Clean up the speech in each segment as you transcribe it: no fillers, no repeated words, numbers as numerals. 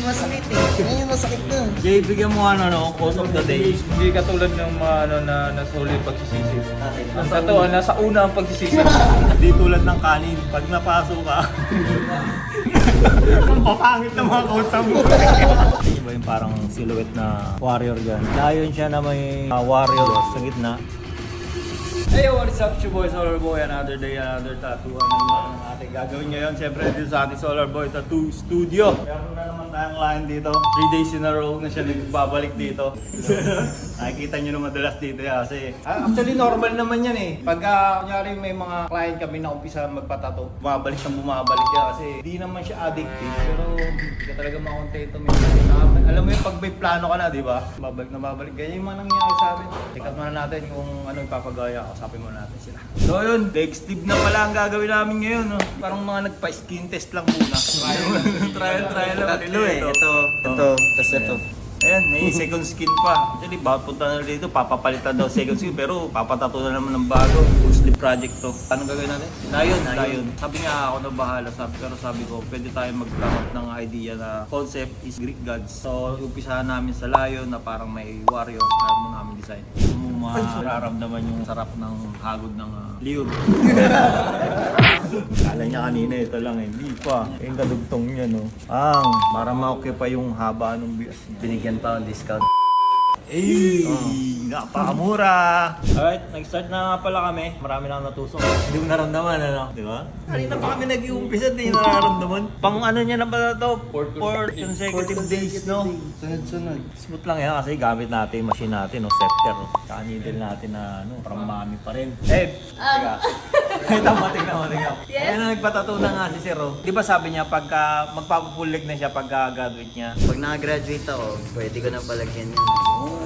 masakit eh. Ngayon masakit na. Jay, bigyan mo quote of the day. Hindi katulad ng mga na nasa huli yung pagsisisi. Okay. Ang totoo, nasa una ang pagsisisi. Hindi tulad ng kanin. Pag napaso ka, ang papangit ng mga quotes mo. Diba yung parang silhouette na warrior dyan? Layon siya na may warrior sa gitna. Hey, what's up? It's your boy Solar Boy. Another day, another tattoo. Ano naman ang ating gagawin ngayon? Siyempre dito sa ating Solar Boy Tattoo Studio. Meron na naman tayong client dito. 3 days in a row na siya nagbabalik dito. Nakikita nyo na madalas dito kasi actually normal naman yan eh. Pagka kunyari may mga client kami na umpisa magpatato, bumabalik siyang bumabalik yan kasi di naman siya addictive. Pero hindi ka talaga makontento. Alam mo yung pag may plano ka na, di ba? Babalik na babalik. Ganyan yung mga nangyayari sa amin. Check out muna natin kung ano ipapagaya ko. Usapin muna natin sila. So yun, leg sleeve na pala ang gagawin namin ngayon. No? Parang mga nagpa-skin test lang muna. Trial lang. Tatlo eh. Ito. Tapos ito. Ayan, may second skin pa. Actually, bawat punta na dito, papapalitan daw second skin. Pero papatato na naman ng bago. Full sleeve project to. Anong gagawin natin? Layon. Sabi nga ako na bahala. Pero sabi ko, pwede tayo mag-come ng idea na concept is Greek gods. So, umpisahan namin sa layon na parang may warrior. Kaya mo namin design. Mararamdaman yung sarap ng hagod ng liyon. Kala niya kanina ito lang eh. Hindi pa. Yung kadugtong niya no. Para ma-okay pa yung haba ng bias niya. Binigyan pa ang discount. Napakamura! Alright, nag-start na nga pala kami. Marami na natusok. Hindi mo naramdaman, ano? Di ba? Kanina pa kami nag-iumpisa, hindi nararamdaman. Pang ano niya na pala ito? 4 consecutive days, no? Sunod-sunod. Smooth lang yan kasi gamit natin yung machine natin, no? Scepter, no? Tsaka needle natin na, parang mami pa rin. Ed! Teka. Tingnan mo. Yes? Ayan na, nagpatato na nga si Sir, oh. Di ba sabi niya, pagka magpapapulig na siya pagka graduate niya? Pag nakagraduate ako, pwede ko na palagyan yun.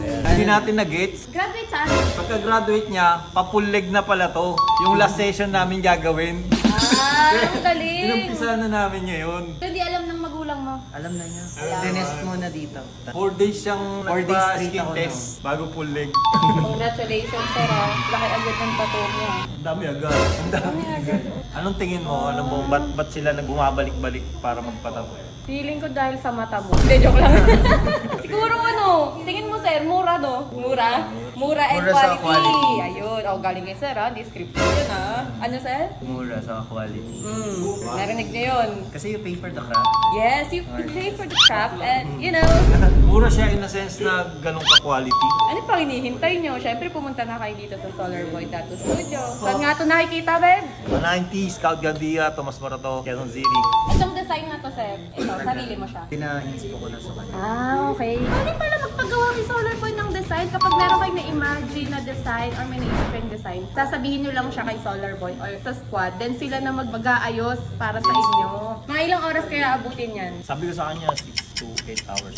Hindi natin na-gets. Graduate saan? Pagka-graduate niya, papulig na pala to. Yung last session namin gagawin. Ang galing! Inumpisahan na namin ngayon. Hindi alam ng magulang mo. Alam na niya. Tinest mo na dito. 4 days siyang 4 days straight nagpa-skin ako, test bago pulig. Congratulations, sir. Laki agad ng tattoo mo. Ang dami agad. Anong tingin mo? Alam mo, ba't sila bumabalik-balik para magpatato? Feeling ko dahil sa mata mo. Hindi, joke lang. Siguro tingin mo sir, mura no? Mura and Mura sa quality. quality. Ayun, galing kay sir ha, description yun ha. Ano sir? Mura sa quality. Narinig niyo yun. Kasi you pay for the craft. Yes, you pay for the craft and Mura siya in a sense na ganun ka-quality. ano pang hinihintay nyo? Siyempre pumunta na kayo dito sa Solar Boy Tattoo Studio. Saan nga ito nakikita, babe? 90, Scout Gandia, Tomas Morato, Quezon City. Itong design na to, sir. Ito, sarili mo siya. Pina-inspo ko na sa kanya. Okay. Pwede pala magpagawa kay Solar Boy ng design kapag meron kayong na-imagine na design or may naisip kayong design. Sasabihin nyo lang siya kay Solar Boy or sa squad. Then sila na mag-aayos para sa inyo. Mga ilang oras kaya abutin yan? Sabi ko sa kanya, 6 to 8 hours.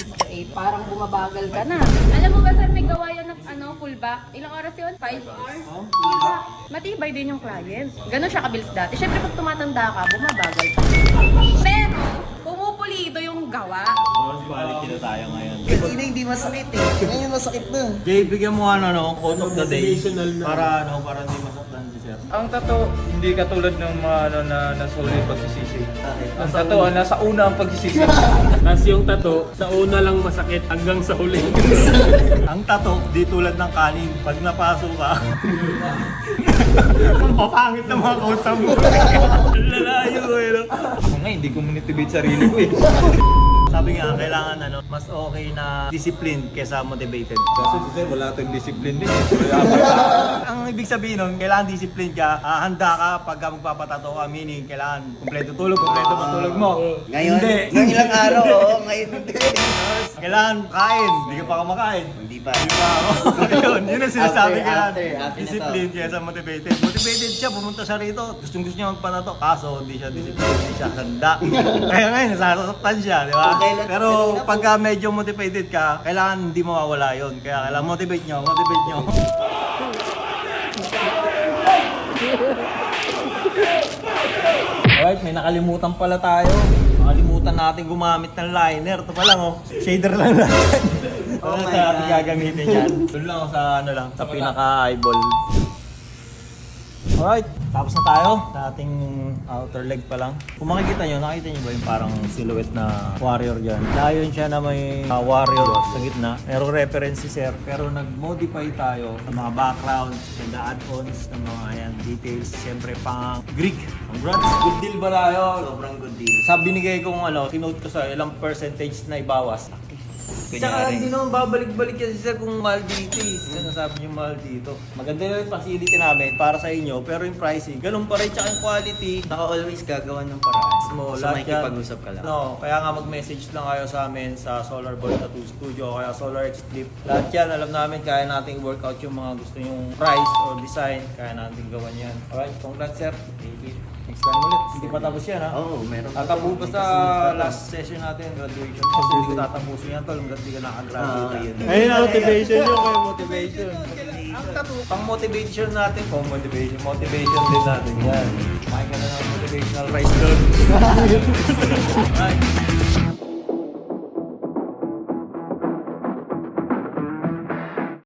Parang bumabagal ka na. Alam mo ba sir, may gawa yan ng fullback? Ilang oras yun? 5 hours? Fullback. Matibay din yung client. Ganon siya kabilis dati. Siyempre pag tumatanda ka, bumabagal ka. Pero, pumupulido yung gawa. Mas quality na tayo ngayon. Kanina hindi masakit eh. Ngayon masakit na. Jay, bigyan mo quote of the day. Para hindi masaktan si Sir. Ang totoo, hindi katulad ng mga na nasa huli yung pagsisisi. Okay. Ang totoo, nasa una ang pagsisisi. Tapos yung tato, sa una lang masakit hanggang sa huli. Ang tato, di tulad ng kanin. Pag napaso ka, ang papangit ng mga quotes mo. Lalayo eh. No? Ako nga, hindi ko motivate sarili ko eh. Sabi nga, kailangan mas okay na discipline kesa motivated. Kasi sir, wala tayong discipline din eh. Ang ibig sabihin nun, kailangan discipline ka, handa ka pagka magpapatato ka, meaning kailangan kumpleto matulog mo. Ngayon, Hindi. ng ilang araw, oo. Ngayon hindi. Kailangan kain, hindi ka pa kumakain. Hindi pa. Di ba? Yun ang sinasabi ko yan. After Discipline kesa motivated. Motivated siya, pumunta siya rito. Gustong niya magpatato. Kaso, hindi siya discipline, hindi siya handa. Kaya ngayon, nasasaktan siya, di ba? Pero pagka medyo motivated ka, kailangan hindi mawawala yun. Kaya kailangan motivate nyo. Alright, may nakalimutan pala tayo. Nakalimutan natin gumamit ng liner. Ito pa lang shader lang natin. Ano sa ating gagamitin yan? Doon lang ako sa sa pinaka-eyeball. Alright, tapos na tayo sa ating outer leg pa lang. Kung makikita nyo, nakita nyo ba yung parang silhouette na warrior dyan? Layon siya na may warrior sa gitna. Merong reference si Sir, pero nag-modify tayo ng mga backgrounds and the add-ons ng mga yan, details. Siyempre pang Greek. Congrats, good deal ba tayo? Sobrang good deal. Sa binigay kong kinote ko sa ilang percentage na ibawas. Tsaka hindi naman babalik-balik yan si Sir kung mahal dito eh. Sinasabi niyo mahal dito. Maganda yung facility namin para sa inyo, pero yung pricing, ganun pa rin. Tsaka yung quality. Naka-always gagawa ng paraan. Mo, So, lahat yan. makikipag-usap ka lang. No, kaya nga mag-message lang kayo sa amin sa Solar Boy Tattoo Studio, kaya Solar X Clip. Lahat yan, alam namin, kaya natin i-workout yung mga gusto yung price or design. Kaya natin gawan yan. Alright, congrats Sir. Thank you. Next time ulit. Hindi pa tapos yan ha. Oo, meron pa. Tatapo pa sa last session natin, graduation. Kasi hindi ko tatapusin yan tol, hanggang di ka nakagraduate. yun. Ayun na, motivation yung kayo motivation. Ang tattoo, pang motivation natin, motivation din natin yan. Kumain ka na ng motivational rice doon. Alright.